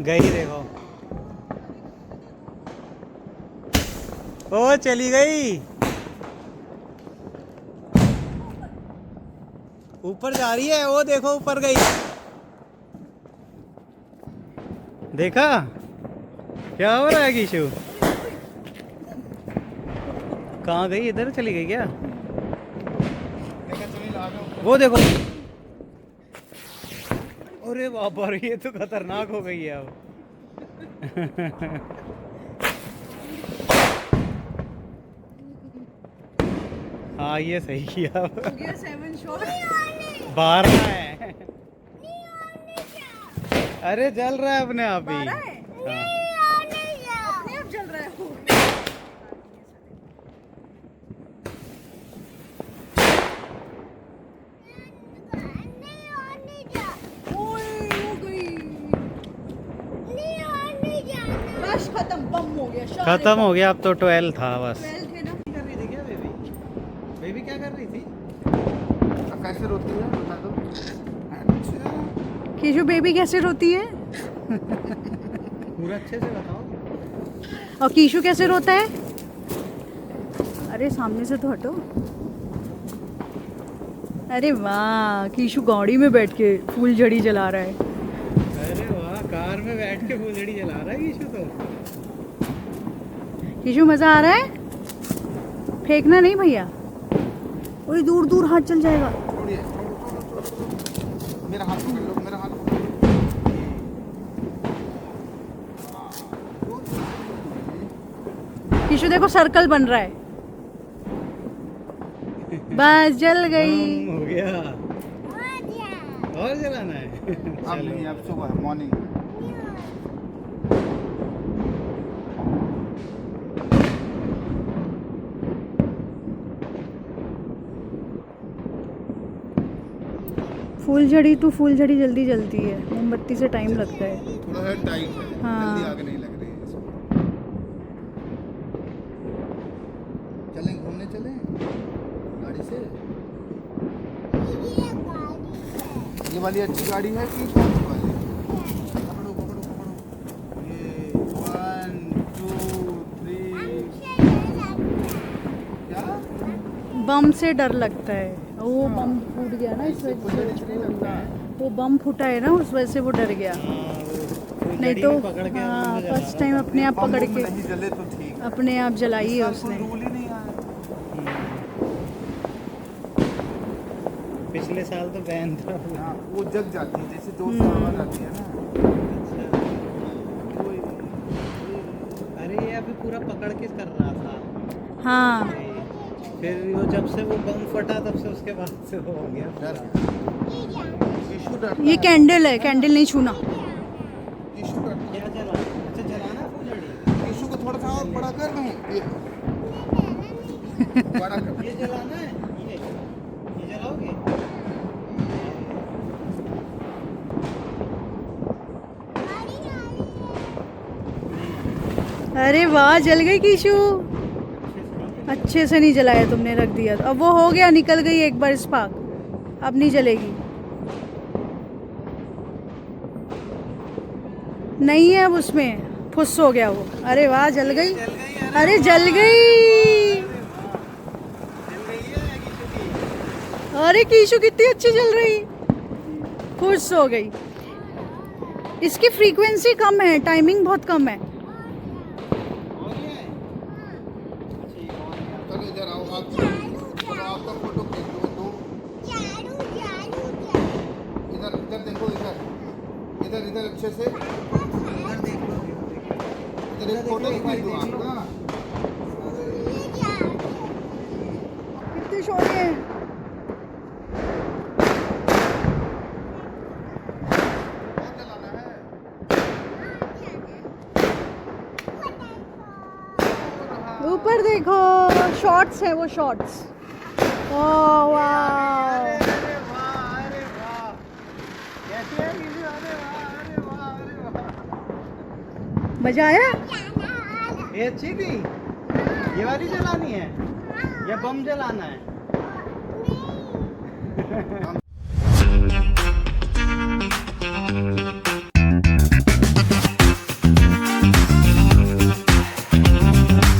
गई देखो, ओ चली गई, ऊपर जा रही है वो, देखो ऊपर गई, देखा क्या हो रहा है कीशु? कहाँ गई? इधर चली गई क्या? वो देखो, अरे बाबा रे, ये तो खतरनाक हो गई है अब। हाँ ये सही किया। बाहर है, अरे जल रहा है अपने आप ही। हाँ। खत्म हो गया, अब तो 12 था बस। कर रही थी क्या बेबी? बेबी क्या कर रही थी? कैसे रोती है बता दो। अच्छा कीशु बेबी कैसे रोती है? पूरा अच्छे से बताओ। और कीशु कैसे रोता है? अरे सामने से तो हटो। अरे वाह, कीशु गाड़ी में बैठ के फूल झड़ी जला रहा है। अरे वाह, कार में बैठ के फुलझड़ी जला रहा है कीशु तो। कीशु मजा आ रहा है? फेंकना नहीं भैया, थोड़ी दूर दूर हाथ चल जाएगा। छोड़िए, मेरा हाथ पकड़ लो, मेरा हाथ पकड़ लो। कीशु देखो सर्कल बन रहा है, बस जल गई। हो गया, और जलाना है? अब नहीं, अब सुबह मॉर्निंग। फूलझड़ी तो फूलझड़ी जल्दी जलती है, मोमबत्ती से टाइम लगता है। थोड़ा सा टाइट है, हाँ। जल्दी आग नहीं लग रही है इसमें। चलें घूमने, चलें गाड़ी से। ये वाली अच्छी गाड़ी है कि कौन सी वाली? पकड़ो पकड़ो पकड़ो, ये 1 2 3। क्या बम से डर लगता है, वो बम फूट गया ना इस वजह फुलझड़ी से नहीं लगता है। से, वो बम फूटा है ना उस वजह से वो डर गया। नहीं तो हाँ, फर्स्ट टाइम अपने आप बम पकड़ बम के नहीं जले तो ठीक है। अपने आप जलाई है इस साल उसने। कोई रूल ही नहीं आया। पिछले साल तो बैन था। हाँ, वो जग जाती है जैसे 2 साल बाद आती है ना। अरे ये अभी पूरा पकड़ के कर रहा था। हाँ, फिर वो जब से वो बम फटा तब से उसके बाद से वो हो गया डर पूरा। कीशु डरता ये है। कैंडल है, कैंडल नहीं छूना। कीशु डरता क्या जला? अच्छा जलाना फुलझड़ी? है। कीशु को थोड़ा सा और बड़ा कर दूं ये बड़ा कर। ये जलाना है? ये जलाओगे? अरे वाह, जल गई कीशु। अच्छे से नहीं जलाया तुमने, रख दिया तो अब वो हो गया, निकल गई एक बार स्पार्क, अब नहीं जलेगी। नहीं है अब उसमें, फुस हो गया वो। अरे वाह, जल गई। अरे जल गई। अरे कीशु कितनी अच्छी जल रही, फुस हो गई। इसकी फ्रीक्वेंसी कम है, टाइमिंग बहुत कम है। चलो इधर आओ आप। चलो आपका फोटो खींच दो। इधर इधर देखो, इधर इधर इधर अच्छे से इधर देख लो। इधर एक फोटो खींच दो आपका। कितनी शोर है। क्या चलाना है? ऊपर देखो, शॉर्ट्स है वो, शॉर्ट्स। ओह वाह, अरे वाह, अरे वाह, कैसे है कीशु? अरे वाह, अरे वाह, अरे वाह। मजा आया। ये अच्छी थी, ये वाली जलानी है या बम जलाना है? हम